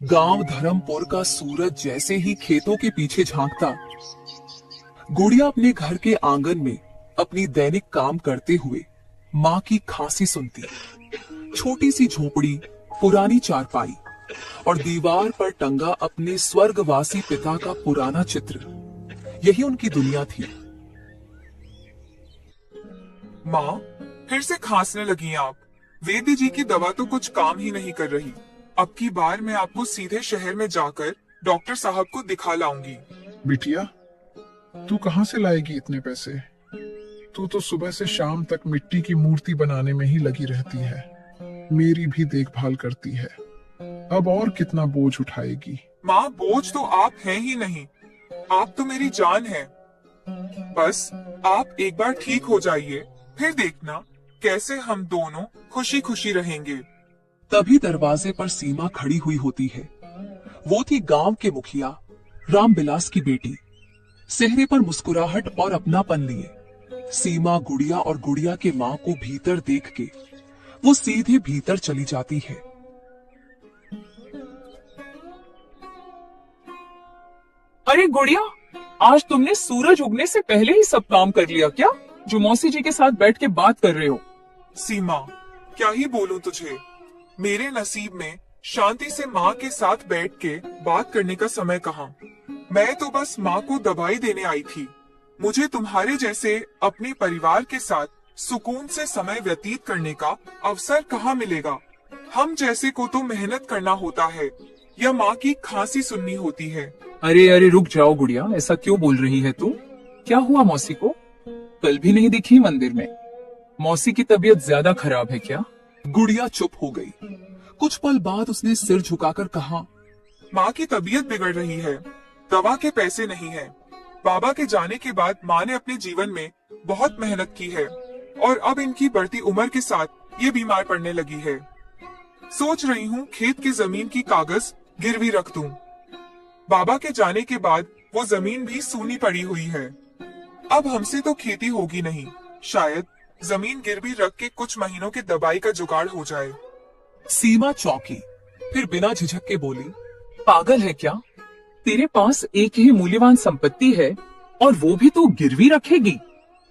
गांव धर्मपुर का सूरज जैसे ही खेतों के पीछे झांकता, गुड़िया अपने घर के आंगन में अपनी दैनिक काम करते हुए माँ की खांसी सुनती। छोटी सी झोपड़ी, पुरानी चारपाई और दीवार पर टंगा अपने स्वर्गवासी पिता का पुराना चित्र, यही उनकी दुनिया थी। माँ, फिर से खांसने लगी आप। वैद्य जी की दवा तो कुछ काम ही नहीं कर रही। अब की बार मैं आपको सीधे शहर में जाकर डॉक्टर साहब को दिखा लाऊंगी। बिटिया, तू कहाँ से लाएगी इतने पैसे? तू तो सुबह से शाम तक मिट्टी की मूर्ति बनाने में ही लगी रहती है। मेरी भी देखभाल करती है। अब और कितना बोझ उठाएगी? माँ, बोझ तो आप हैं ही नहीं, आप तो मेरी जान है। बस आप एक बार ठीक हो जाइए, फिर देखना कैसे हम दोनों खुशी खुशी रहेंगे। तभी दरवाजे पर सीमा खड़ी हुई होती है। वो थी गांव के मुखिया रामबिलास की बेटी। चेहरे पर मुस्कुराहट और अपनापन लिए सीमा गुड़िया और गुड़िया के माँ को भीतर देख के वो सीधे भीतर चली जाती है। अरे गुड़िया, आज तुमने सूरज उगने से पहले ही सब काम कर लिया क्या, जो मौसी जी के साथ बैठ के बात कर रहे हो? सीमा, क्या ही बोलूं तुझे। मेरे नसीब में शांति से माँ के साथ बैठ के बात करने का समय कहाँ। मैं तो बस माँ को दवाई देने आई थी। मुझे तुम्हारे जैसे अपने परिवार के साथ सुकून से समय व्यतीत करने का अवसर कहाँ मिलेगा। हम जैसे को तो मेहनत करना होता है या माँ की खांसी सुननी होती है। अरे अरे रुक जाओ गुड़िया, ऐसा क्यों बोल रही है तू? क्या हुआ मौसी को? कल भी नहीं दिखी मंदिर में। मौसी की तबीयत ज्यादा खराब है क्या? गुड़िया चुप हो गई। कुछ पल बाद उसने सिर झुकाकर कहा, माँ की तबीयत बिगड़ रही है, दवा के पैसे नहीं है। बाबा के जाने के बाद माँ ने अपने जीवन में बहुत मेहनत की है और अब इनकी बढ़ती उम्र के साथ ये बीमार पड़ने लगी है। सोच रही हूँ खेत की जमीन की कागज गिरवी रख दूं। बाबा के जाने के बाद वो जमीन भी सूनी पड़ी हुई है। अब हमसे तो खेती होगी नहीं। शायद जमीन गिरवी रख के कुछ महीनों के दवाई का जुगाड़ हो जाए। सीमा चौंकी, फिर बिना झिझक के बोली, पागल है क्या? तेरे पास एक ही मूल्यवान संपत्ति है और वो भी तू गिरवी रखेगी?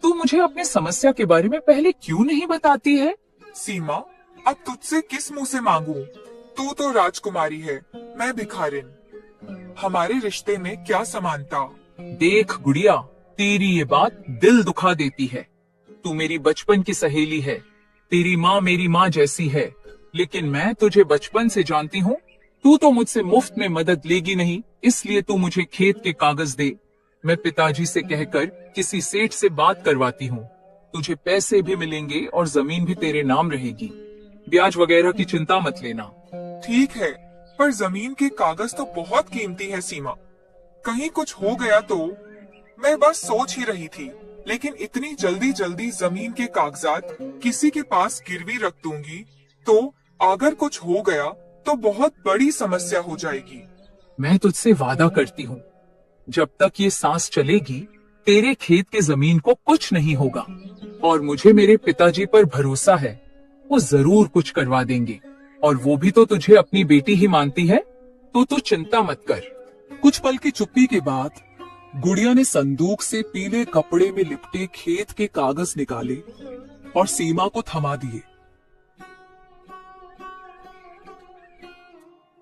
तू मुझे अपनी समस्या के बारे में पहले क्यों नहीं बताती है? सीमा, अब तुझसे किस मुंह से मांगू? तू तो राजकुमारी है, मैं भिखारिन। हमारे रिश्ते में क्या समानता। देख गुड़िया, तेरी ये बात दिल दुखा देती है। तू मेरी बचपन की सहेली है, तेरी माँ मेरी माँ जैसी है, लेकिन मैं तुझे बचपन से जानती हूँ। तू तो मुझसे मुफ्त में मदद लेगी नहीं, इसलिए तू मुझे खेत के कागज दे। मैं पिताजी से कहकर किसी सेठ से बात करवाती हूँ। तुझे पैसे भी मिलेंगे और जमीन भी तेरे नाम रहेगी। ब्याज वगैरह की चिंता मत लेना। ठीक है, पर जमीन के कागज तो बहुत कीमती है सीमा। कहीं कुछ हो गया तो? मैं बस सोच ही रही थी, लेकिन इतनी जल्दी जल्दी जमीन के कागजात किसी के पास गिरवी रख दूंगी तो अगर कुछ हो गया तो बहुत बड़ी समस्या हो जाएगी। मैं तुझसे वादा करती हूँ, जब तक ये सांस चलेगी तेरे खेत के जमीन को कुछ नहीं होगा। और मुझे मेरे पिताजी पर भरोसा है, वो जरूर कुछ करवा देंगे। और वो भी तो तुझे अपनी बेटी ही मानती है, तो तू चिंता मत कर। कुछ पल की चुप्पी के बाद गुड़िया ने संदूक से पीले कपड़े में लिपटे खेत के कागज निकाले और सीमा को थमा दिए।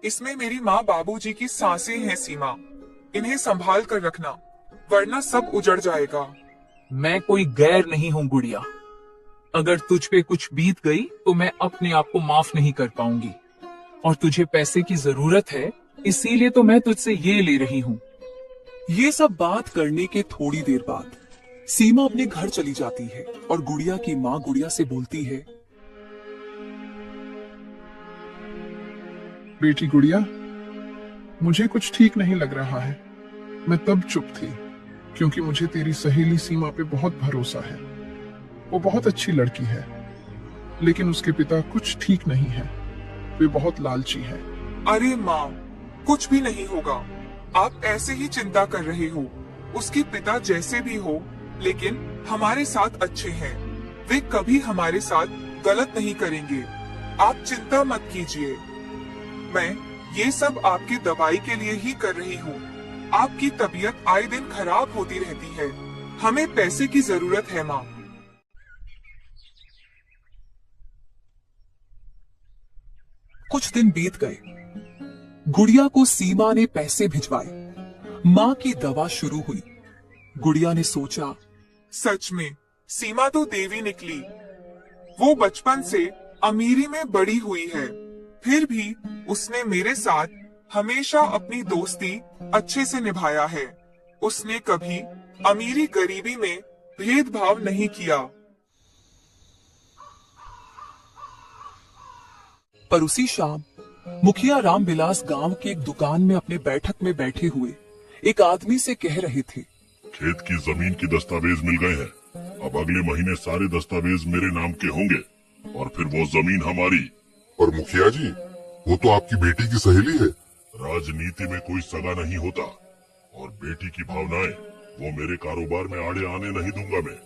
इसमें मेरी माँ बाबूजी की सांसें हैं सीमा, इन्हें संभाल कर रखना, वरना सब उजड़ जाएगा। मैं कोई गैर नहीं हूँ गुड़िया। अगर तुझ पे कुछ बीत गई तो मैं अपने आप को माफ नहीं कर पाऊंगी। और तुझे पैसे की जरूरत है, इसीलिए तो मैं तुझसे ये ले रही हूँ। ये सब बात करने के थोड़ी देर बाद सीमा अपने घर चली जाती है और गुड़िया की माँ गुड़िया से बोलती है, बेटी गुड़िया, मुझे कुछ ठीक नहीं लग रहा है। मैं तब चुप थी क्योंकि मुझे तेरी सहेली सीमा पे बहुत भरोसा है। वो बहुत अच्छी लड़की है, लेकिन उसके पिता कुछ ठीक नहीं है। वे बहुत लालची है। अरे माँ, कुछ भी नहीं होगा। आप ऐसे ही चिंता कर रहे हो। उसके पिता जैसे भी हो, लेकिन हमारे साथ अच्छे हैं। वे कभी हमारे साथ गलत नहीं करेंगे। आप चिंता मत कीजिए। मैं ये सब आपके दवाई के लिए ही कर रही हूँ। आपकी तबीयत आए दिन खराब होती रहती है। हमें पैसे की जरूरत है माँ। कुछ दिन बीत गए। गुड़िया को सीमा ने पैसे भिजवाए। माँ की दवा शुरू हुई। गुड़िया ने सोचा, सच में सीमा तो देवी निकली। वो बचपन से अमीरी में बड़ी हुई है, फिर भी उसने मेरे साथ हमेशा अपनी दोस्ती अच्छे से निभाया है। उसने कभी अमीरी गरीबी में भेदभाव नहीं किया। पर उसी शाम मुखिया रामविलास गांव की एक दुकान में अपने बैठक में बैठे हुए एक आदमी से कह रहे थे, खेत की जमीन की दस्तावेज मिल गए हैं। अब अगले महीने सारे दस्तावेज मेरे नाम के होंगे और फिर वो जमीन हमारी। पर मुखिया जी, वो तो आपकी बेटी की सहेली है। राजनीति में कोई सगा नहीं होता और बेटी की भावनाएं वो मेरे कारोबार में आड़े आने नहीं दूंगा मैं।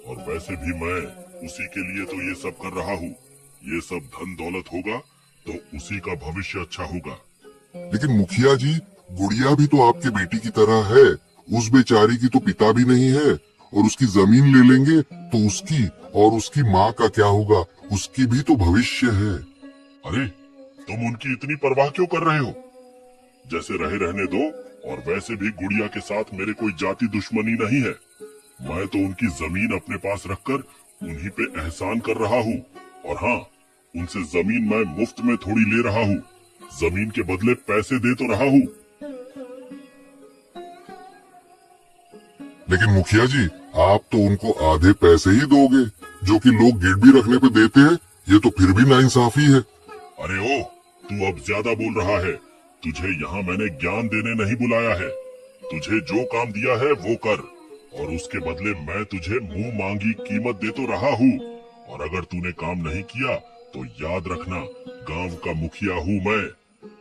और वैसे भी मैं उसी के लिए तो ये सब कर रहा हूँ। ये सब धन दौलत होगा तो उसी का भविष्य अच्छा होगा। लेकिन मुखिया जी, गुड़िया भी तो आपकी बेटी की तरह है। उस बेचारी की तो पिता भी नहीं है और उसकी जमीन ले लेंगे तो उसकी और उसकी माँ का क्या होगा? उसकी भी तो भविष्य है। अरे तुम उनकी इतनी परवाह क्यों कर रहे हो? जैसे रहे रहने दो। और वैसे भी गुड़िया के साथ मेरे कोई जाति दुश्मनी नहीं है। मैं तो उनकी जमीन अपने पास रखकर उन्हीं पे एहसान कर रहा हूँ। और हाँ, उनसे जमीन मैं मुफ्त में थोड़ी ले रहा हूँ, जमीन के बदले पैसे दे तो रहा हूँ। लेकिन मुखिया जी, आप तो उनको आधे पैसे ही दोगे जो कि लोग गिरवी रखने पे देते हैं। ये तो फिर भी नाइंसाफी है। अरे ओ, तू अब ज्यादा बोल रहा है। तुझे यहाँ मैंने ज्ञान देने नहीं बुलाया है। तुझे जो काम दिया है वो कर और उसके बदले मैं तुझे मुंह मांगी कीमत दे तो रहा हूँ। और अगर तूने काम नहीं किया तो याद रखना, गांव का मुखिया हूँ मैं।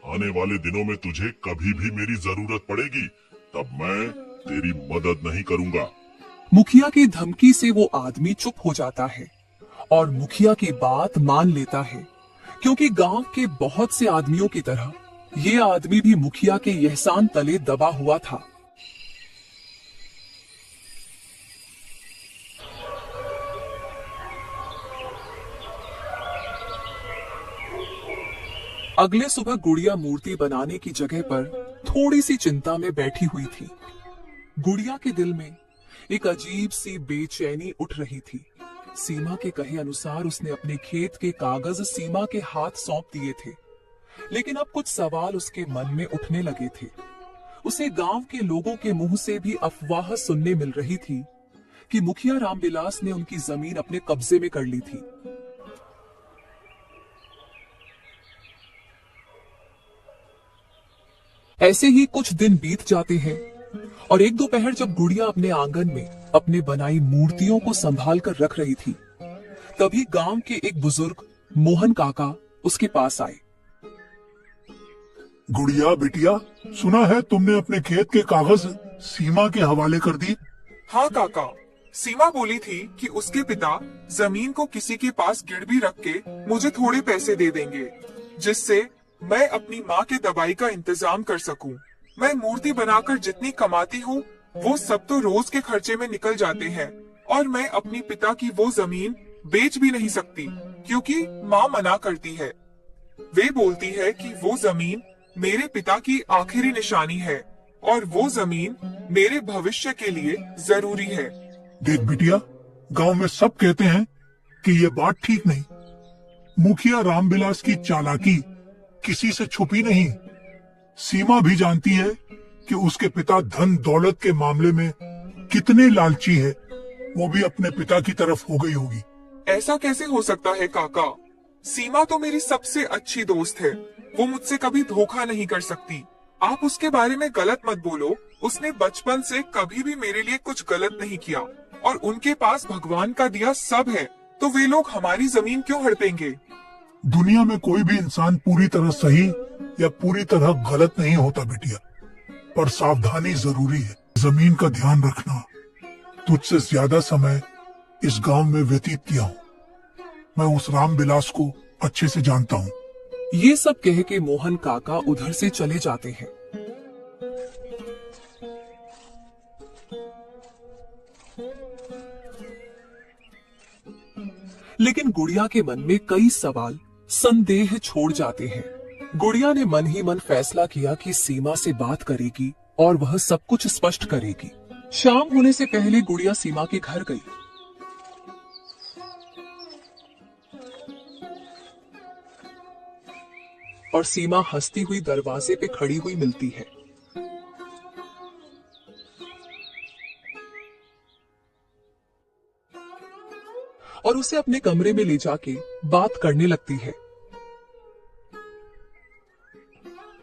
आने वाले दिनों में तुझे कभी भी मेरी जरूरत पड़ेगी तब मैं तेरी मदद नहीं करूंगा। मुखिया की धमकी से वो आदमी चुप हो जाता है और मुखिया की बात मान लेता है, क्योंकि गांव के बहुत से आदमियों की तरह ये आदमी भी मुखिया के एहसान तले दबा हुआ था। अगले सुबह गुड़िया मूर्ति बनाने की जगह पर थोड़ी सी चिंता में बैठी हुई थी। गुड़िया के दिल में एक अजीब सी बेचैनी उठ रही थी। सीमा के कहे अनुसार उसने अपने खेत के कागज सीमा के हाथ सौंप दिए थे, लेकिन अब कुछ सवाल उसके मन में उठने लगे थे। उसे गांव के लोगों के मुंह से भी अफवाह सुनने मिल रही थी कि मुखिया रामविलास ने उनकी जमीन अपने कब्जे में कर ली थी। ऐसे ही कुछ दिन बीत जाते हैं और एक दोपहर जब गुड़िया अपने आंगन में अपने बनाई मूर्तियों को संभाल कर रख रही थी, तभी गांव के एक बुजुर्ग मोहन काका उसके पास आए। गुड़िया बिटिया, सुना है तुमने अपने खेत के कागज सीमा के हवाले कर दी। हाँ काका, सीमा बोली थी कि उसके पिता जमीन को किसी के पास गिरवी रख के मुझे थोड़े पैसे दे देंगे, जिससे मैं अपनी माँ के दवाई का इंतजाम कर सकूं। मैं मूर्ति बनाकर जितनी कमाती हूँ वो सब तो रोज के खर्चे में निकल जाते हैं और मैं अपनी पिता की वो जमीन बेच भी नहीं सकती क्योंकि माँ मना करती है। वे बोलती है कि वो जमीन मेरे पिता की आखिरी निशानी है और वो जमीन मेरे भविष्य के लिए जरूरी है। देख बिटिया, गांव में सब कहते हैं कि ये बात ठीक नहीं। मुखिया रामविलास की चालाकी किसी से छुपी नहीं। सीमा भी जानती है कि उसके पिता धन दौलत के मामले में कितने लालची है। वो भी अपने पिता की तरफ हो गई होगी। ऐसा कैसे हो सकता है काका? सीमा तो मेरी सबसे अच्छी दोस्त है। वो मुझसे कभी धोखा नहीं कर सकती। आप उसके बारे में गलत मत बोलो। उसने बचपन से कभी भी मेरे लिए कुछ गलत नहीं किया और उनके पास भगवान का दिया सब है, तो वे लोग हमारी जमीन क्यों हड़पेंगे? दुनिया में कोई भी इंसान पूरी तरह सही या पूरी तरह गलत नहीं होता बिटिया, पर सावधानी जरूरी है। जमीन का ध्यान रखना। तुझसे ज्यादा समय इस गांव में व्यतीत किया हूँ। मैं उस रामविलास को अच्छे से जानता हूँ। ये सब कह के मोहन काका उधर से चले जाते हैं। लेकिन गुड़िया के मन में कई सवाल संदेह छोड़ जाते हैं। गुड़िया ने मन ही मन फैसला किया कि सीमा से बात करेगी और वह सब कुछ स्पष्ट करेगी। शाम होने से पहले गुड़िया सीमा के घर गई। और सीमा हंसती हुई दरवाजे पे खड़ी हुई मिलती है। और उसे अपने कमरे में ले जाके बात करने लगती है।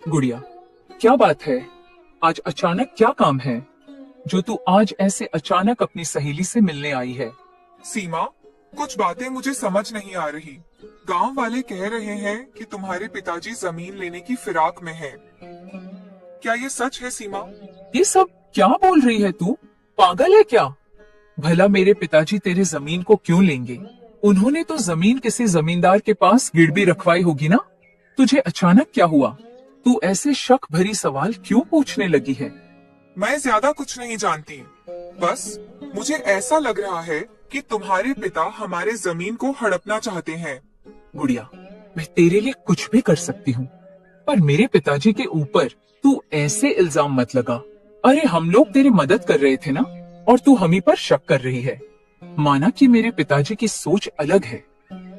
गुड़िया, क्या बात है? आज अचानक क्या काम है जो तू आज ऐसे अचानक अपनी सहेली से मिलने आई है? सीमा, कुछ बातें मुझे समझ नहीं आ रही। गांव वाले कह रहे हैं कि तुम्हारे पिताजी जमीन लेने की फिराक में हैं। क्या ये सच है सीमा? ये सब क्या बोल रही है तू? पागल है क्या? भला मेरे पिताजी तेरे जमीन को क्यों लेंगे? उन्होंने तो जमीन किसी जमींदार के पास गिरवी रखवाई होगी ना? तुझे अचानक क्या हुआ? तू ऐसे शक भरी सवाल क्यों पूछने लगी है? मैं ज्यादा कुछ नहीं जानती, बस मुझे ऐसा लग रहा है कि तुम्हारे पिता हमारे जमीन को हड़पना चाहते हैं। गुड़िया, मैं तेरे लिए कुछ भी कर सकती हूँ, पर मेरे पिताजी के ऊपर तू ऐसे इल्जाम मत लगा। अरे हम लोग तेरी मदद कर रहे थे ना, और तू हम ही पर शक कर रही है। माना कि मेरे पिताजी की सोच अलग है,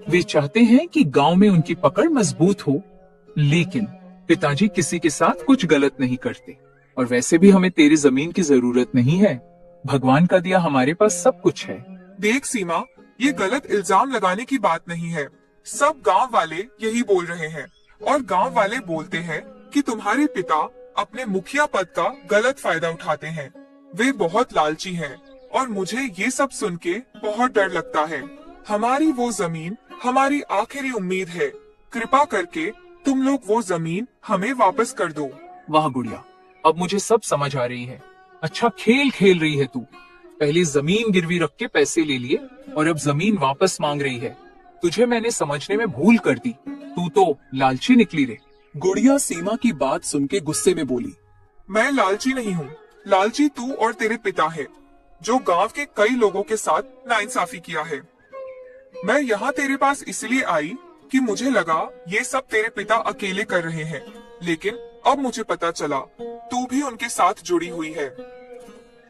वे चाहते हैं कि गांव में उनकी पकड़ मजबूत हो, लेकिन पिताजी किसी के साथ कुछ गलत नहीं करते। और वैसे भी हमें तेरी जमीन की जरूरत नहीं है, भगवान का दिया हमारे पास सब कुछ है। देख सीमा, ये गलत इल्जाम लगाने की बात नहीं है। सब गांव वाले यही बोल रहे हैं, और गांव वाले बोलते हैं कि तुम्हारे पिता अपने मुखिया पद का गलत फायदा उठाते हैं। वे बहुत लालची हैं, और मुझे ये सब सुन के बहुत डर लगता है। हमारी वो जमीन हमारी आखिरी उम्मीद है। कृपा करके तुम लोग वो जमीन हमें वापस कर दो। वाह गुड़िया, अब मुझे सब समझ आ रही है। अच्छा खेल खेल रही है तू। पहले जमीन गिरवी रख के पैसे ले लिए, और अब जमीन वापस मांग रही है। तुझे मैंने समझने में भूल कर दी। तू तो लालची निकली रे। गुड़िया सीमा की बात सुन के गुस्से में बोली, मैं लालची नहीं हूँ। लालची तू और तेरे पिता है, जो गांव के कई लोगों के साथ नाइंसाफी किया है। मैं यहाँ तेरे पास इसलिए आई कि मुझे लगा ये सब तेरे पिता अकेले कर रहे हैं, लेकिन अब मुझे पता चला तू भी उनके साथ जुड़ी हुई है।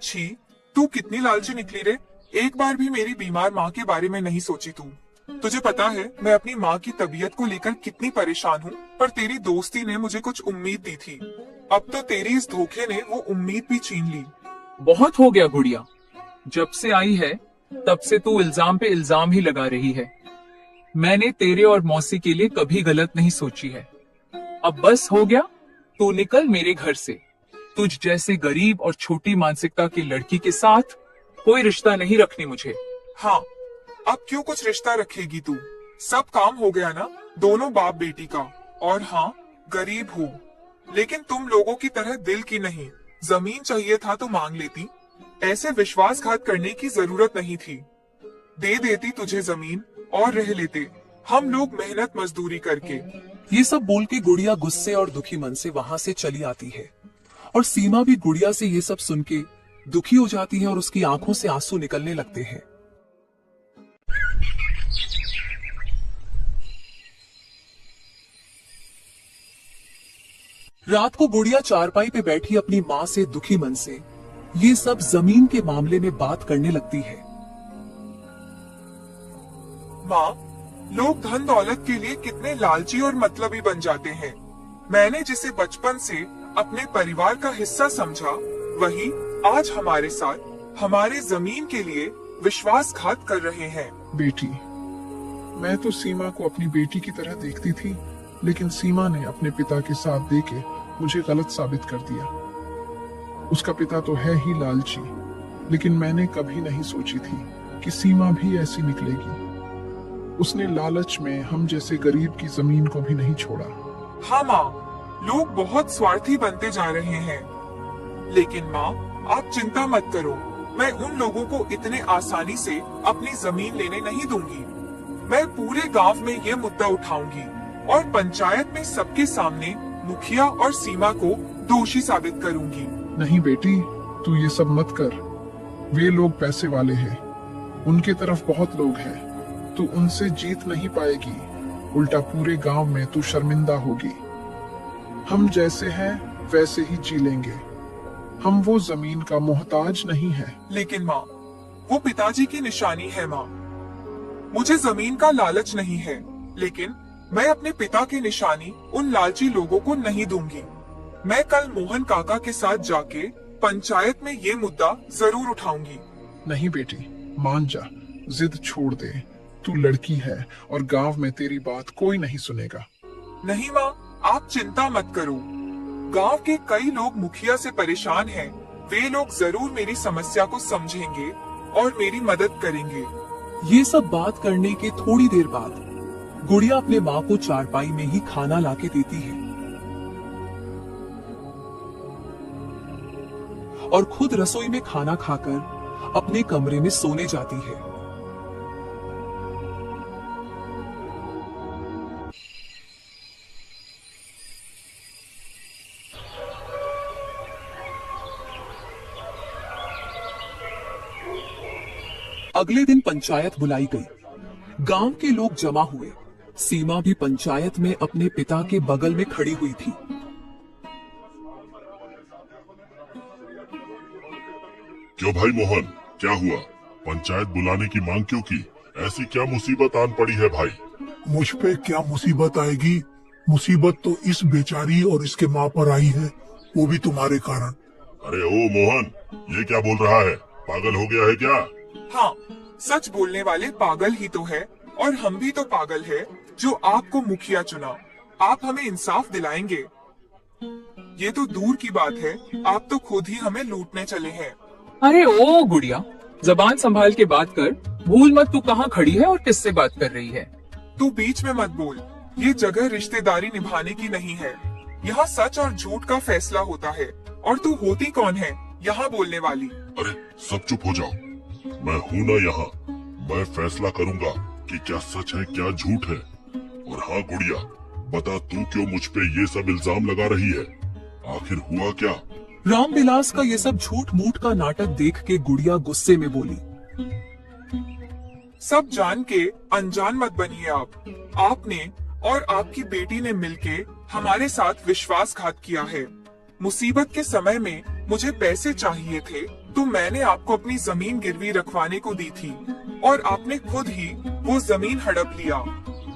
छी, तू कितनी लालची निकली रे। एक बार भी मेरी बीमार माँ के बारे में नहीं सोची तू। तुझे पता है मैं अपनी माँ की तबीयत को लेकर कितनी परेशान हूँ, पर तेरी दोस्ती ने मुझे कुछ उम्मीद दी थी। अब तो तेरी इस धोखे ने वो उम्मीद भी छीन ली। बहुत हो गया गुड़िया, जब से आई है तब से तू इल्जाम पे इल्जाम ही लगा रही है। मैंने तेरे और मौसी के लिए कभी गलत नहीं सोची है। अब बस हो गया, तू निकल मेरे घर से। तुझ जैसे गरीब और छोटी मानसिकता की लड़की के साथ कोई रिश्ता नहीं रखनी मुझे। हाँ, अब क्यों कुछ रिश्ता रखेगी तू? सब काम हो गया ना, दोनों बाप बेटी का। और हाँ, गरीब हूँ, लेकिन तुम लोगों की तरह दिल की नहीं। जमीन चाहिए था तो मांग लेती, ऐसे विश्वासघात करने की जरूरत नहीं थी। दे देती तुझे जमीन और रह लेते हम लोग मेहनत मजदूरी करके। ये सब बोल के गुड़िया गुस्से और दुखी मन से वहां से चली आती है। और सीमा भी गुड़िया से ये सब सुन के दुखी हो जाती है और उसकी आंखों से आंसू निकलने लगते हैं। रात को गुड़िया चारपाई पे बैठी अपनी माँ से दुखी मन से ये सब जमीन के मामले में बात करने लगती है। माँ, लोग धन दौलत के लिए कितने लालची और मतलबी बन जाते हैं। मैंने जिसे बचपन से अपने परिवार का हिस्सा समझा, वही आज हमारे साथ हमारे जमीन के लिए विश्वासघात कर रहे हैं। बेटी, मैं तो सीमा को अपनी बेटी की तरह देखती थी, लेकिन सीमा ने अपने पिता के साथ देके मुझे गलत साबित कर दिया। उसका पिता तो है ही लालची, लेकिन मैंने कभी नहीं सोची थी कि सीमा भी ऐसी निकलेगी। उसने लालच में हम जैसे गरीब की जमीन को भी नहीं छोड़ा। हाँ माँ, लोग बहुत स्वार्थी बनते जा रहे हैं। लेकिन माँ, आप चिंता मत करो, मैं उन लोगों को इतने आसानी से अपनी जमीन लेने नहीं दूंगी। मैं पूरे गांव में ये मुद्दा उठाऊंगी और पंचायत में सबके सामने मुखिया और सीमा को दोषी साबित करूंगी। नहीं बेटी, तू ये सब मत कर। वे लोग पैसे वाले हैं, उनके तरफ बहुत लोग हैं। तू उनसे जीत नहीं पाएगी, उल्टा पूरे गांव में तू शर्मिंदा होगी। हम जैसे हैं वैसे ही जी लेंगे। हम वो जमीन का मोहताज नहीं है। लेकिन माँ, वो पिताजी की निशानी है माँ। मुझे जमीन का लालच नहीं है, लेकिन मैं अपने पिता की निशानी उन लालची लोगों को नहीं दूंगी। मैं कल मोहन काका के साथ जाके पंचायत में ये मुद्दा जरूर उठाऊंगी। नहीं बेटी, मान जा, जिद छोड़ दे। तू लड़की है और गांव में तेरी बात कोई नहीं सुनेगा। नहीं माँ, आप चिंता मत करो। गांव के कई लोग मुखिया से परेशान हैं। वे लोग जरूर मेरी समस्या को समझेंगे और मेरी मदद करेंगे। ये सब बात करने के थोड़ी देर बाद गुड़िया अपने माँ को चारपाई में ही खाना लाके देती है और खुद रसोई में खाना खाकर अपने कमरे में सोने जाती है। अगले दिन पंचायत बुलाई गई। गांव के लोग जमा हुए। सीमा भी पंचायत में अपने पिता के बगल में खड़ी हुई थी। क्यों भाई मोहन, क्या हुआ? पंचायत बुलाने की मांग क्यों की? ऐसी क्या मुसीबत आन पड़ी है भाई? मुझ पे क्या मुसीबत आएगी? मुसीबत तो इस बेचारी और इसके माँ पर आई है, वो भी तुम्हारे कारण। अरे ओ मोहन, ये क्या बोल रहा है? पागल हो गया है क्या? हाँ, सच बोलने वाले पागल ही तो है, और हम भी तो पागल है जो आपको मुखिया चुना। आप हमें इंसाफ दिलाएंगे? ये तो दूर की बात है, आप तो खुद ही हमें लूटने चले हैं। अरे ओ गुड़िया, जबान संभाल के बात कर। भूल मत तू कहाँ खड़ी है और किससे बात कर रही है। तू बीच में मत बोल। ये जगह रिश्तेदारी निभाने की नहीं है। यहाँ सच और झूठ का फैसला होता है, और तू होती कौन है यहाँ बोलने वाली? अरे सब चुप हो जाओ, मैं हूँ ना यहाँ। मैं फैसला करूँगा कि क्या सच है क्या झूठ है। और हाँ गुड़िया, बता तू क्यों मुझ पे ये सब इल्जाम लगा रही है? आखिर हुआ क्या? रामविलास का ये सब झूठ मूठ का नाटक देख के गुड़िया गुस्से में बोली। सब जान के अनजान मत बनिए आप। आपने और आपकी बेटी ने मिलके हमारे साथ विश्वासघात किया है। मुसीबत के समय में मुझे पैसे चाहिए थे, तो मैंने आपको अपनी जमीन गिरवी रखवाने को दी थी, और आपने खुद ही वो जमीन हड़प लिया।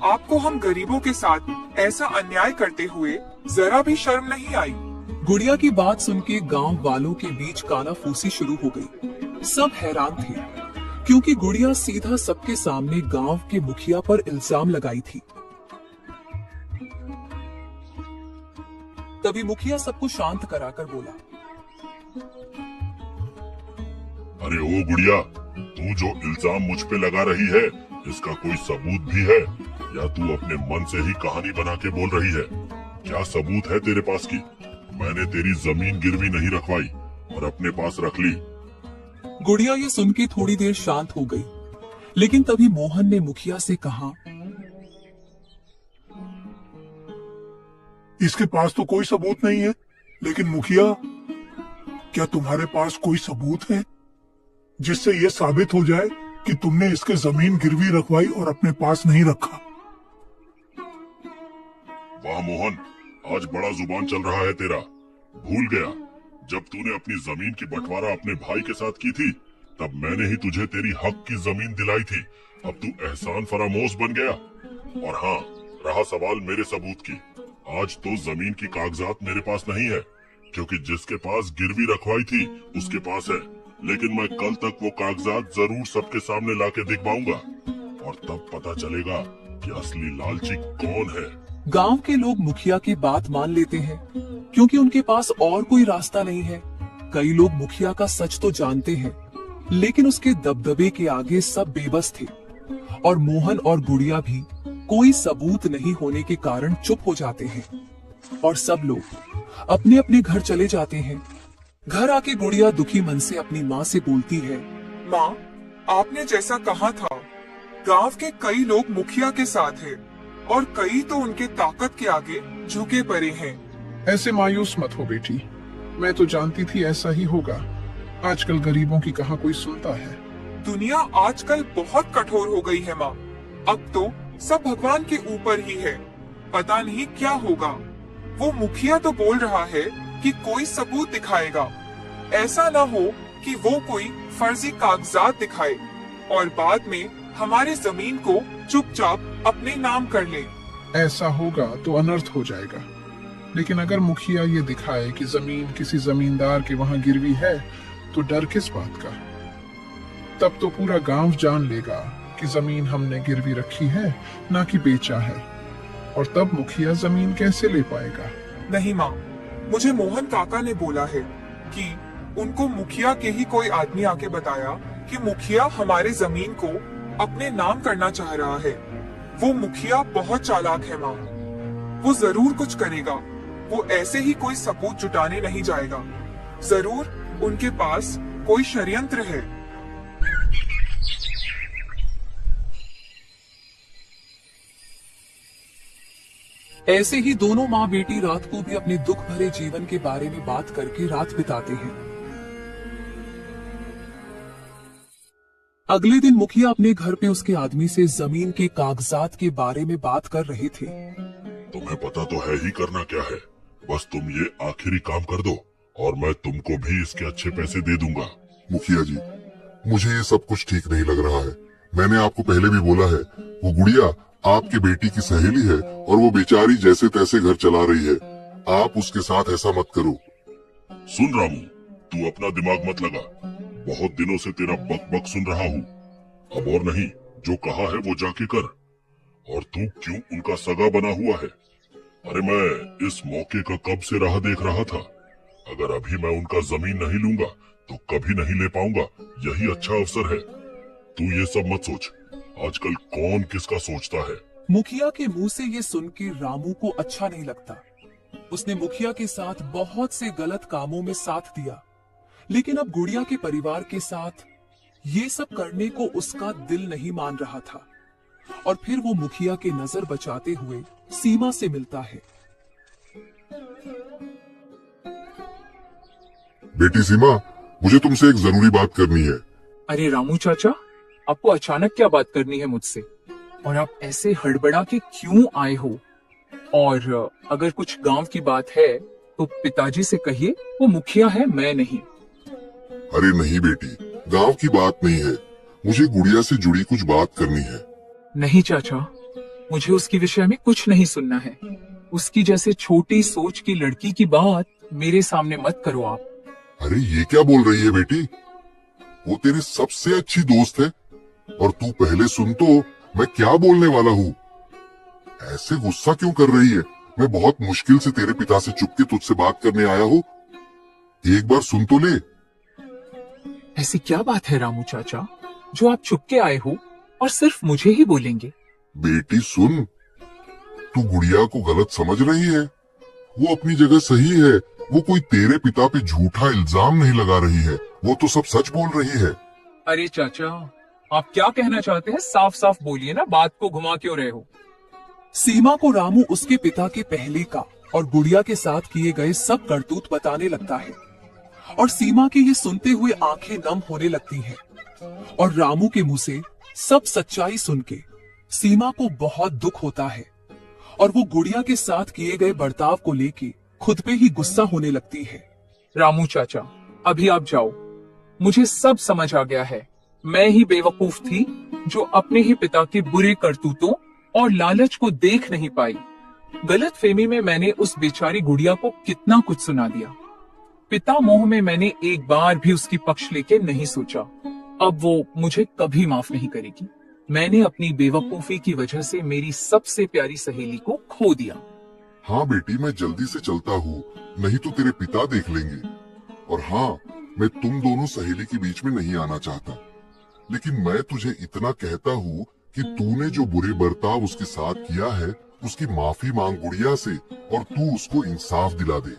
आपको हम गरीबों के साथ ऐसा अन्याय करते हुए जरा भी शर्म नहीं आई। गुड़िया की बात सुन के गाँव वालों के बीच कानाफूसी शुरू हो गई। सब हैरान थे, क्योंकि गुड़िया सीधा सबके सामने गांव के मुखिया पर इल्जाम लगाई थी। तभी मुखिया सबको शांत कराकर बोला, अरे ओ गुड़िया, तू जो इल्जाम मुझ पे लगा रही है, इसका कोई सबूत भी है या तू अपने मन से ही कहानी बना के बोल रही है? क्या सबूत है तेरे पास की मैंने तेरी जमीन गिरवी नहीं रखवाई और अपने पास रख ली? गुड़िया ये सुन के थोड़ी देर शांत हो गई, लेकिन तभी मोहन ने मुखिया से कहा, इसके पास तो कोई सबूत नहीं है, लेकिन मुखिया, क्या तुम्हारे पास कोई सबूत है जिससे ये साबित हो जाए कि तुमने इसके जमीन गिरवी रखवाई और अपने पास नहीं रखा? वाह मोहन, आज बड़ा जुबान चल रहा है तेरा। भूल गया जब तूने अपनी जमीन की बंटवारा अपने भाई के साथ की थी, तब मैंने ही तुझे तेरी हक की जमीन दिलाई थी। अब तू एहसान फरामोश बन गया। और हाँ, रहा सवाल मेरे सबूत की, आज तो जमीन की कागजात मेरे पास नहीं है, क्योंकि जिसके पास गिरवी रखवाई थी उसके पास है। लेकिन मैं कल तक वो कागजात जरूर सबके सामने लाके दिखवाऊंगा, और तब पता चलेगा कि असली लालची कौन है। गांव के लोग मुखिया की बात मान लेते हैं, क्योंकि उनके पास और कोई रास्ता नहीं है। कई लोग मुखिया का सच तो जानते हैं, लेकिन उसके दबदबे के आगे सब बेबस थे, और मोहन और गुड़िया भी कोई सबूत नहीं होने के कारण चुप हो जाते हैं, और सब लोग अपने अपने घर चले जाते हैं। घर आके गुड़िया दुखी मन से अपनी माँ से बोलती है, माँ, आपने जैसा कहा था, गांव के कई लोग मुखिया के साथ हैं, और कई तो उनके ताकत के आगे झुके पड़े हैं। ऐसे मायूस मत हो बेटी, मैं तो जानती थी ऐसा ही होगा। आजकल गरीबों की कहाँ कोई सुनता है। दुनिया आजकल बहुत कठोर हो गई है माँ। अब तो सब भगवान के ऊपर ही है, पता नहीं क्या होगा। वो मुखिया तो बोल रहा है कि कोई सबूत दिखाएगा। ऐसा ना हो कि वो कोई फर्जी कागजात दिखाए और बाद में हमारे जमीन को चुपचाप अपने नाम कर ले। ऐसा होगा तो अनर्थ हो जाएगा। लेकिन अगर मुखिया ये दिखाए कि जमीन किसी जमींदार के वहां गिरवी है, तो डर किस बात का? तब तो पूरा गांव जान लेगा कि जमीन हमने गिरवी रखी है, ना कि बेचा है। और तब मुखिया जमीन कैसे ले पाएगा? नहीं माँ, मुझे मोहन काका ने बोला है कि उनको मुखिया के ही कोई आदमी आके बताया कि मुखिया हमारे जमीन को अपने नाम करना चाह रहा है। वो मुखिया बहुत चालाक है माँ, वो जरूर कुछ करेगा। वो ऐसे ही कोई सबूत जुटाने नहीं जाएगा। जरूर उनके पास कोई षड्यंत्र है। ऐसे ही दोनों माँ बेटी रात को भी अपने दुख भरे जीवन के बारे में बात करके रात बिताते हैं। अगले दिन मुखिया अपने घर पे उसके आदमी से जमीन के कागजात के बारे में बात कर रहे थे। तुम्हें पता तो है ही करना क्या है, बस तुम ये आखिरी काम कर दो और मैं तुमको भी इसके अच्छे पैसे दे दूंगा। मुखिया जी, मुझे ये सब कुछ ठीक नहीं लग रहा है। मैंने आपको पहले भी बोला है, वो गुड़िया आपके बेटी की सहेली है और वो बेचारी जैसे तैसे घर चला रही है। आप उसके साथ ऐसा मत करो। सुन रामू, तू अपना दिमाग मत लगा। बहुत दिनों से तेरा बक बक सुन रहा हूँ। अब और नहीं, जो कहा है वो जाके कर। और तू क्यों उनका सगा बना हुआ है? अरे मैं इस मौके का कब से राह देख रहा था। अगर अभी मैं उनका जमीन नहीं लूंगा तो कभी नहीं ले पाऊंगा। यही अच्छा अवसर है। तू ये सब मत सोच। आजकल कौन किसका सोचता है। मुखिया के मुंह से ये सुन के रामू को अच्छा नहीं लगता। उसने मुखिया के साथ बहुत से गलत कामों में साथ दिया, लेकिन अब गुड़िया के परिवार के साथ ये सब करने को उसका दिल नहीं मान रहा था। और फिर वो मुखिया के नजर बचाते हुए सीमा से मिलता है। बेटी सीमा, मुझे तुमसे एक जरूरी बात करनी है। अरे रामू चाचा, आपको अचानक क्या बात करनी है मुझसे? और आप ऐसे हड़बड़ा के क्यों आए हो? और अगर कुछ गांव की बात है तो पिताजी से कहिए, वो मुखिया है, मैं नहीं। अरे नहीं बेटी, गांव की बात नहीं है। मुझे गुड़िया से जुड़ी कुछ बात करनी है। नहीं चाचा, मुझे उसके विषय में कुछ नहीं सुनना है। उसकी जैसे छोटी सोच की लड़की की बात मेरे सामने मत करो आप। अरे ये क्या बोल रही है बेटी? वो तेरी सबसे अच्छी दोस्त है। और तू पहले सुन तो मैं क्या बोलने वाला हूँ। ऐसे गुस्सा क्यों कर रही है? मैं बहुत मुश्किल से तेरे पिता से चुपके तुझसे बात करने आया हूँ। एक बार सुन तो ले। ऐसी क्या बात है रामू चाचा जो आप चुपके आए हो और सिर्फ मुझे ही बोलेंगे? बेटी सुन, तू गुड़िया को गलत समझ रही है। वो अपनी जगह सही है। वो कोई तेरे पिता पे झूठा इल्जाम नहीं लगा रही है। वो तो सब सच बोल रही है। अरे चाचा, आप क्या कहना चाहते हैं? साफ साफ बोलिए ना, बात को घुमा क्यों रहे हो? सीमा को रामू उसके पिता के पहले का और गुड़िया के साथ किए गए सब करतूत बताने लगता है। और सीमा के ये सुनते हुए आंखें नम होने लगती हैं। और रामू के मुंह से सब सच्चाई सुन के सीमा को बहुत दुख होता है और वो गुड़िया के साथ किए गए बर्ताव को लेके खुद पे ही गुस्सा होने लगती है। रामू चाचा, अभी आप जाओ। मुझे सब समझ आ गया है। मैं ही बेवकूफ थी जो अपने ही पिता के बुरे करतूतों और लालच को देख नहीं पाई। गलतफहमी में मैंने उस बेचारी गुड़िया को कितना कुछ सुना दिया। पिता मोह में मैंने एक बार भी उसकी पक्ष लेके नहीं सोचा। अब वो मुझे कभी माफ नहीं करेगी। मैंने अपनी बेवकूफी की वजह से मेरी सबसे प्यारी सहेली को खो दिया। हाँ बेटी, मैं जल्दी से चलता हूँ, नहीं तो तेरे पिता देख लेंगे। और हाँ, मैं तुम दोनों सहेली के बीच में नहीं आना चाहता, लेकिन मैं तुझे इतना कहता हूँ कि तूने जो बुरे बर्ताव उसके साथ किया है, उसकी माफी मांग गुड़िया से और तू उसको इंसाफ दिला दे।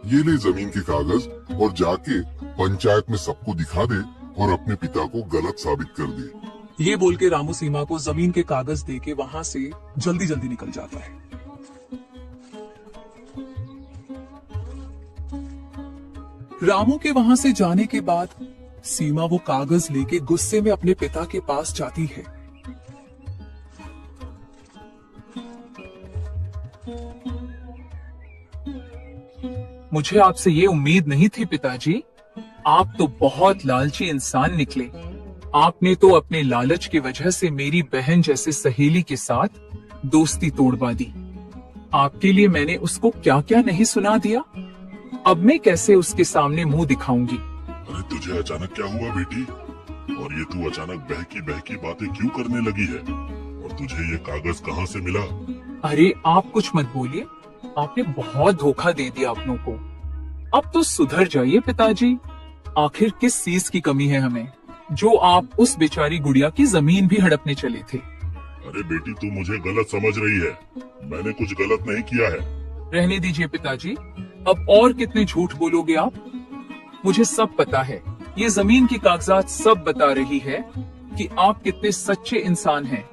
ये ले जमीन के कागज और जाके पंचायत में सबको दिखा दे और अपने पिता को गलत साबित कर दे। ये बोल के रामू सीमा को जमीन के कागज दे के वहां से जल्दी जल्दी निकल जाता है। रामू के वहां से जाने के बाद सीमा वो कागज लेके गुस्से में अपने पिता के पास जाती है। मुझे आपसे ये उम्मीद नहीं थी पिताजी। आप तो बहुत लालची इंसान निकले। आपने तो अपने लालच की वजह से मेरी बहन जैसे सहेली के साथ दोस्ती तोड़वा दी। आपके लिए मैंने उसको क्या क्या नहीं सुना दिया। अब मैं कैसे उसके सामने मुंह दिखाऊंगी। अरे तुझे अचानक क्या हुआ बेटी? और ये तू अचानक बहकी बातें क्यों करने लगी है? और तुझे ये कागज कहाँ से मिला? अरे आप कुछ मत बोलिए। आपने बहुत धोखा दे दिया अपनों को। अब तो सुधर जाइए पिताजी। आखिर किस चीज की कमी है हमें जो आप उस बेचारी गुड़िया की जमीन भी हड़पने चले थे। अरे बेटी तू मुझे गलत समझ रही है। मैंने कुछ गलत नहीं किया है। रहने दीजिए पिताजी। अब और कितने झूठ बोलोगे आप? मुझे सब पता है। ये जमीन की कागजात सब बता रही है कि आप कितने सच्चे इंसान हैं।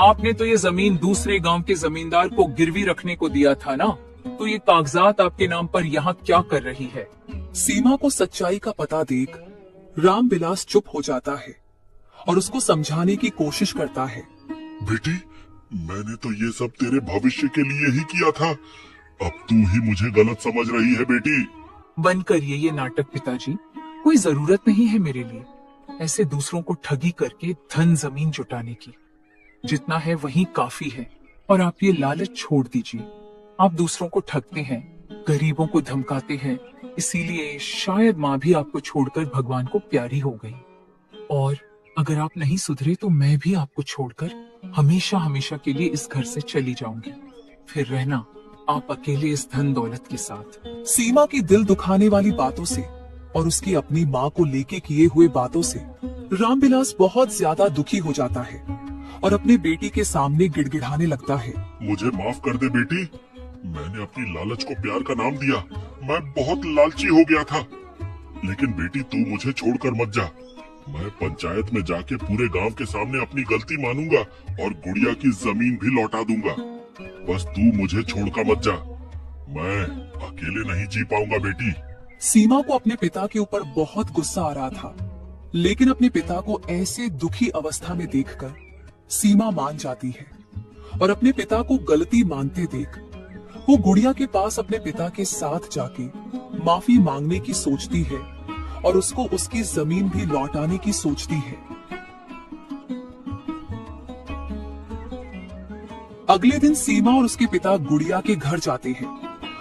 आपने तो ये जमीन दूसरे गांव के जमींदार को गिरवी रखने को दिया था ना, तो ये कागजात आपके नाम पर यहाँ क्या कर रही है? सीमा को सच्चाई का पता देख रामविलास चुप हो जाता है और उसको समझाने की कोशिश करता है। बेटी मैंने तो ये सब तेरे भविष्य के लिए ही किया था। अब तू ही मुझे गलत समझ रही है बेटी। बंद करिए ये नाटक पिताजी। कोई जरूरत नहीं है मेरे लिए ऐसे दूसरों को ठगी करके धन जमीन जुटाने की। जितना है वही काफी है। और आप ये लालच छोड़ दीजिए। आप दूसरों को ठगते हैं, गरीबों को धमकाते हैं, इसीलिए शायद माँ भी आपको छोड़कर भगवान को प्यारी हो गई। और अगर आप नहीं सुधरे तो मैं भी आपको छोड़कर हमेशा हमेशा के लिए इस घर से चली जाऊंगी। फिर रहना आप अकेले इस धन दौलत के साथ। सीमा की दिल दुखाने वाली बातों से और उसकी अपनी माँ को लेके किए हुए बातों से रामविलास बहुत ज्यादा दुखी हो जाता है और अपने बेटी के सामने गिड़गिड़ाने लगता है। मुझे माफ कर दे बेटी। मैंने अपनी लालच को प्यार का नाम दिया। मैं बहुत लालची हो गया था। लेकिन बेटी तू मुझे छोड़कर मत जा। मैं पंचायत में जाके पूरे गांव के सामने अपनी गलती मानूंगा और गुड़िया की जमीन भी लौटा दूंगा। बस तू मुझे छोड़कर मत जा। मैं अकेले नहीं जी पाऊंगा बेटी। सीमा को अपने पिता के ऊपर बहुत गुस्सा आ रहा था, लेकिन अपने पिता को ऐसे दुखी अवस्था में देखकर सीमा मान जाती है और अपने पिता को गलती मानते देख वो गुड़िया के पास अपने पिता के साथ जाके माफी मांगने की सोचती है और उसको उसकी जमीन भी लौटाने की सोचती है। अगले दिन सीमा और उसके पिता गुड़िया के घर जाते हैं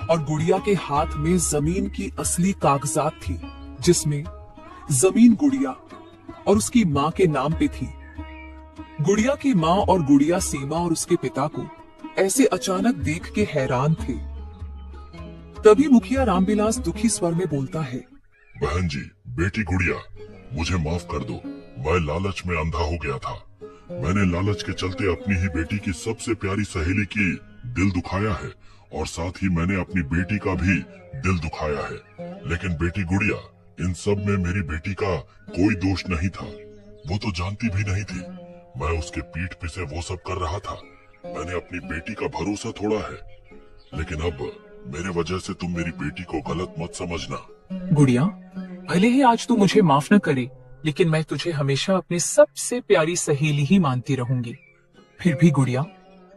और गुड़िया के हाथ में जमीन की असली कागजात थी, जिसमें जमीन गुड़िया और उसकी माँ के नाम पे थी। गुड़िया की माँ और गुड़िया सीमा और उसके पिता को ऐसे अचानक देख के हैरान थे। तभी मुखिया रामविलास दुखी स्वर में बोलता है, बहन जी, बेटी गुड़िया, मुझे माफ कर दो। मैं लालच में अंधा हो गया था। मैंने लालच के चलते अपनी ही बेटी की सबसे प्यारी सहेली की दिल दुखाया है और साथ ही मैंने अपनी बेटी का भी दिल दुखाया है। लेकिन बेटी गुड़िया, इन सब में मेरी बेटी का कोई दोष नहीं था। वो तो जानती भी नहीं थी। मैं उसके पीठ पीछे वो सब कर रहा था। मैंने अपनी बेटी का भरोसा तोड़ा है। लेकिन अब मेरे वजह से तुम मेरी बेटी को गलत मत समझना। गुड़िया, भले ही आज तू मुझे माफ न करे, लेकिन मैं तुझे हमेशा अपनी सबसे प्यारी सहेली ही मानती रहूंगी। फिर भी गुड़िया,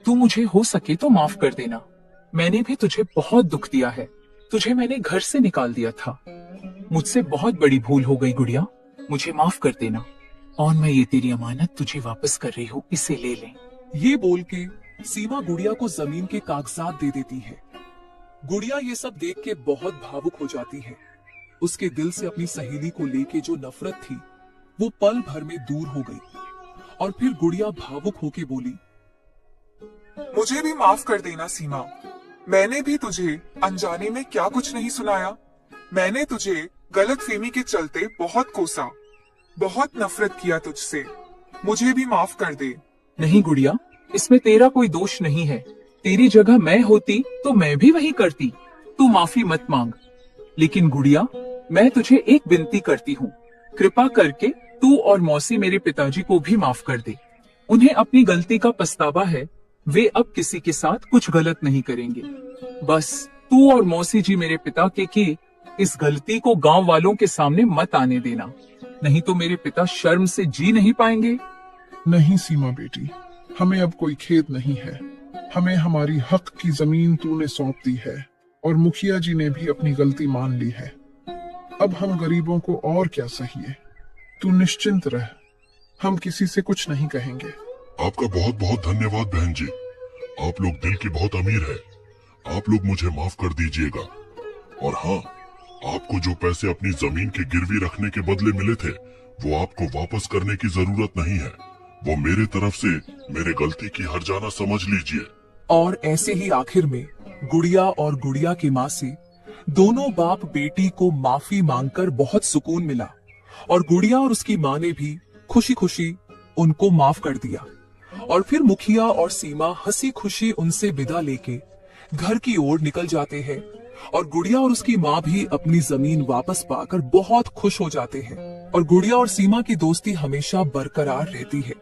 तू मुझे हो सके तो माफ कर देना। मैंने भी तुझे बहुत दुख दिया है। तुझे मैंने घर से निकाल दिया था। मुझसे बहुत बड़ी भूल हो गई गुड़िया, मुझे माफ कर देना। और मैं ये तेरी अमानत तुझे वापस कर रही हूँ, इसे ले ले। ये बोल के सीमा गुड़िया को जमीन के कागजात दे देती है। गुड़िया ये सब देख के बहुत भावुक हो जाती है। उसके दिल से अपनी सहेली को लेके जो नफरत थी वो पल भर में दूर हो गई और फिर गुड़िया भावुक होके बोली, मुझे भी माफ कर देना सीमा। मैंने भी तुझे अनजाने में क्या कुछ नहीं सुनाया। मैंने तुझे गलतफहमी के चलते बहुत कोसा, बहुत नफरत किया तुझसे। मुझे भी माफ कर दे। नहीं गुड़िया, इसमें तेरा कोई दोष नहीं है। तेरी जगह मैं होती तो मैं भी वही करती। तू माफी मत मांग। लेकिन गुड़िया, मैं तुझे एक विनती करती हूँ, कृपा करके तू और मौसी मेरे पिताजी को भी माफ कर दे। उन्हें अपनी गलती का पछतावा है, वे अब किसी के साथ कुछ गलत नहीं करेंगे। बस तू और मौसी जी मेरे पिता के की इस गलती को गांव वालों के सामने मत आने देना, नहीं तो मेरे पिता शर्म से जी नहीं पाएंगे। नहीं सीमा बेटी, हमें अब कोई खेद नहीं है। हमें हमारी हक की जमीन तूने सौंप दी है और मुखिया जी ने भी अपनी गलती मान ली है। अब हम गरीबों को और क्या सहिए। तू निश्चिंत रह, हम किसी से कुछ नहीं कहेंगे। आपका बहुत बहुत धन्यवाद बहन जी। आप लोग दिल के बहुत अमीर है। आप लोग मुझे माफ कर दीजिएगा। और हाँ, आपको जो पैसे अपनी जमीन के गिरवी रखने के बदले मिले थे, वो आपको वापस करने की जरूरत नहीं है। वो मेरे तरफ से मेरे गलती की हर्जाना समझ लीजिए। और ऐसे ही आखिर में गुड़िया और गुड़िया की माँ से दोनों बाप बेटी को माफी मांगकर बहुत सुकून मिला और गुड़िया और उसकी माँ ने भी खुशी खुशी उनको माफ कर दिया। और फिर मुखिया और सीमा हंसी खुशी उनसे विदा लेके घर की ओर निकल जाते हैं और गुड़िया और उसकी माँ भी अपनी जमीन वापस पाकर बहुत खुश हो जाते हैं और गुड़िया और सीमा की दोस्ती हमेशा बरकरार रहती है।